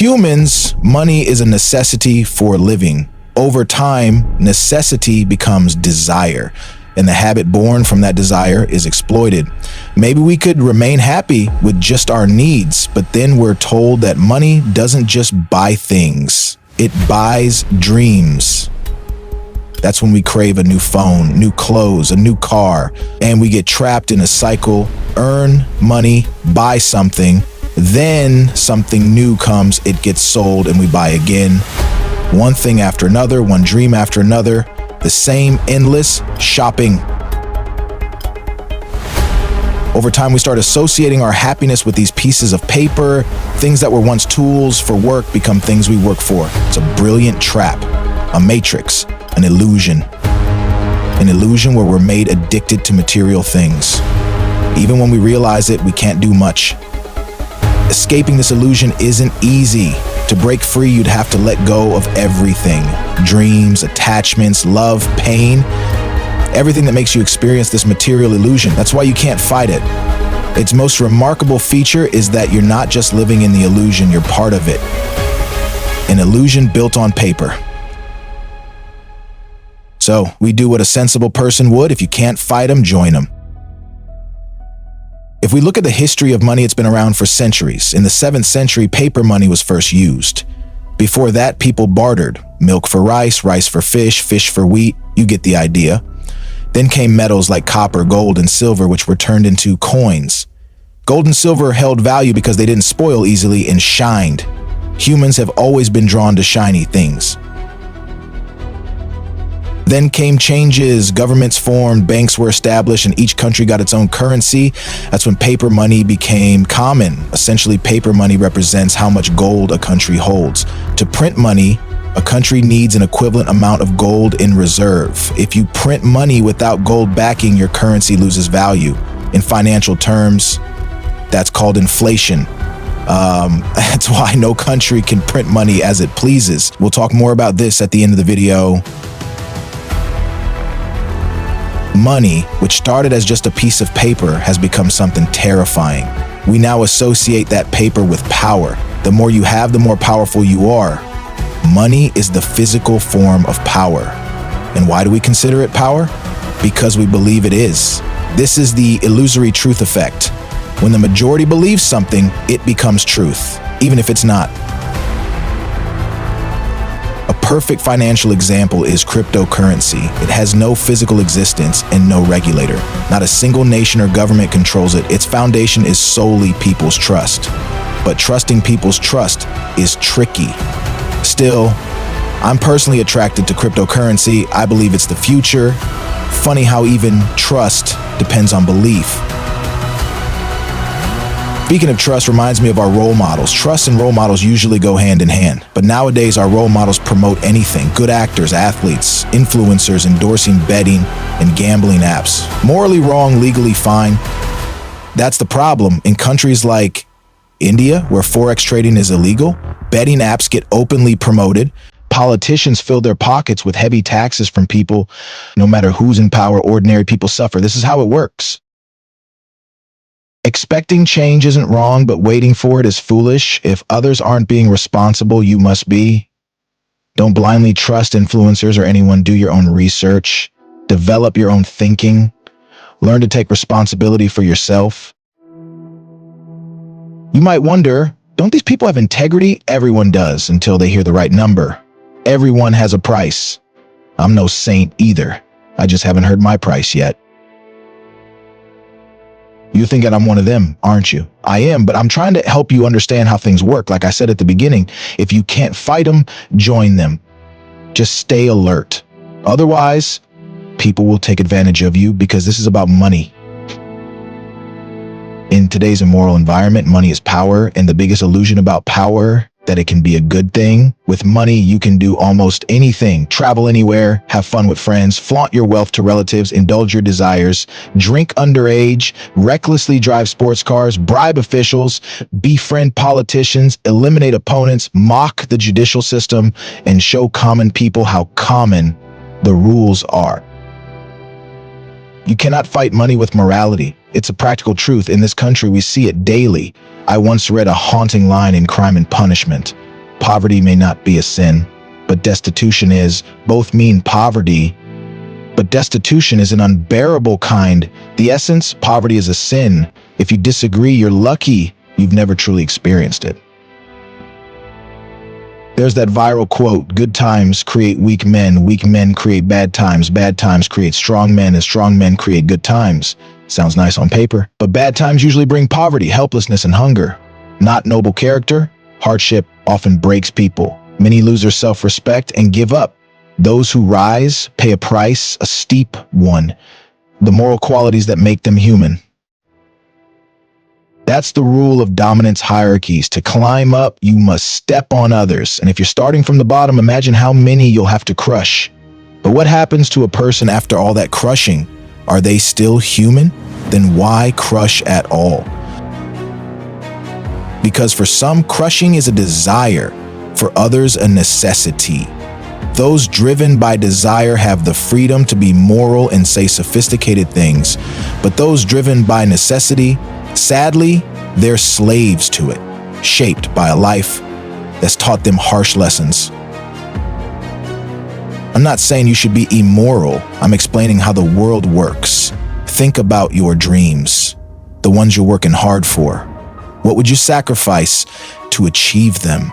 humans, money is a necessity for living. Over time, necessity becomes desire, and the habit born from that desire is exploited. Maybe we could remain happy with just our needs, but then we're told that money doesn't just buy things, it buys dreams. That's when we crave a new phone, new clothes, a new car, and we get trapped in a cycle. Earn money, buy something, then something new comes, it gets sold, and we buy again. One thing after another, one dream after another, the same endless shopping. Over time, we start associating our happiness with these pieces of paper. Things that were once tools for work become things we work for. It's a brilliant trap, a matrix, an illusion. An illusion where we're made addicted to material things. Even when we realize it, we can't do much. Escaping this illusion isn't easy. To break free, you'd have to let go of everything. Dreams, attachments, love, pain. Everything that makes you experience this material illusion. That's why you can't fight it. Its most remarkable feature is that you're not just living in the illusion, you're part of it. An illusion built on paper. So, we do what a sensible person would. If you can't fight them, join them. If we look at the history of money, it's been around for centuries. In the 7th century, paper money was first used. Before that, people bartered. Milk for rice, rice for fish, fish for wheat. You get the idea. Then came metals like copper, gold, and silver, which were turned into coins. Gold and silver held value because they didn't spoil easily and shined. Humans have always been drawn to shiny things. Then came changes, governments formed, banks were established, and each country got its own currency. That's when paper money became common. Essentially, paper money represents how much gold a country holds. To print money, a country needs an equivalent amount of gold in reserve. If you print money without gold backing, your currency loses value. In financial terms, that's called inflation. That's why no country can print money as it pleases. We'll talk more about this at the end of the video. Money, which started as just a piece of paper, has become something terrifying. We now associate that paper with power. The more you have, the more powerful you are. Money is the physical form of power. And why do we consider it power? Because we believe it is. This is the illusory truth effect. When the majority believes something, it becomes truth, even if it's not. A perfect financial example is cryptocurrency. It has no physical existence and no regulator. Not a single nation or government controls it. Its foundation is solely people's trust. But trusting people's trust is tricky. Still, I'm personally attracted to cryptocurrency. I believe it's the future. Funny how even trust depends on belief. Speaking of trust reminds me of our role models. Trust and role models usually go hand in hand. But nowadays, our role models promote anything. Good actors, athletes, influencers endorsing betting and gambling apps. Morally wrong, legally fine. That's the problem. In countries like India, where Forex trading is illegal, betting apps get openly promoted. Politicians fill their pockets with heavy taxes from people. No matter who's in power, ordinary people suffer. This is how it works. Expecting change isn't wrong, but waiting for it is foolish. If others aren't being responsible, you must be. Don't blindly trust influencers or anyone. Do your own research. Develop your own thinking. Learn to take responsibility for yourself. You might wonder, don't these people have integrity? Everyone does until they hear the right number. Everyone has a price. I'm no saint either. I just haven't heard my price yet. You're thinking I'm one of them, aren't you? I am, but I'm trying to help you understand how things work. Like I said at the beginning, if you can't fight them, join them. Just stay alert. Otherwise, people will take advantage of you because this is about money. In today's immoral environment, money is power, and the biggest illusion about power that it can be a good thing. With money, you can do almost anything. Travel anywhere, have fun with friends, flaunt your wealth to relatives, indulge your desires, drink underage, recklessly drive sports cars, bribe officials, befriend politicians, eliminate opponents, mock the judicial system, and show common people how common the rules are. You cannot fight money with morality. It's a practical truth. In this country, we see it daily. I once read a haunting line in Crime and Punishment. Poverty may not be a sin, but destitution is. Both mean poverty, but destitution is an unbearable kind. The essence, poverty is a sin. If you disagree, you're lucky you've never truly experienced it. There's that viral quote, good times create weak men create bad times create strong men, and strong men create good times. Sounds nice on paper, but bad times usually bring poverty, helplessness, and hunger. Not noble character. Hardship often breaks people. Many lose their self-respect and give up. Those who rise pay a price, a steep one. The moral qualities that make them human. That's the rule of dominance hierarchies. To climb up, you must step on others. And if you're starting from the bottom, imagine how many you'll have to crush. But what happens to a person after all that crushing? Are they still human? Then why crush at all? Because for some, crushing is a desire. For others, a necessity. Those driven by desire have the freedom to be moral and say sophisticated things. But those driven by necessity, sadly, they're slaves to it, shaped by a life that's taught them harsh lessons. I'm not saying you should be immoral. I'm explaining how the world works. Think about your dreams, the ones you're working hard for. What would you sacrifice to achieve them?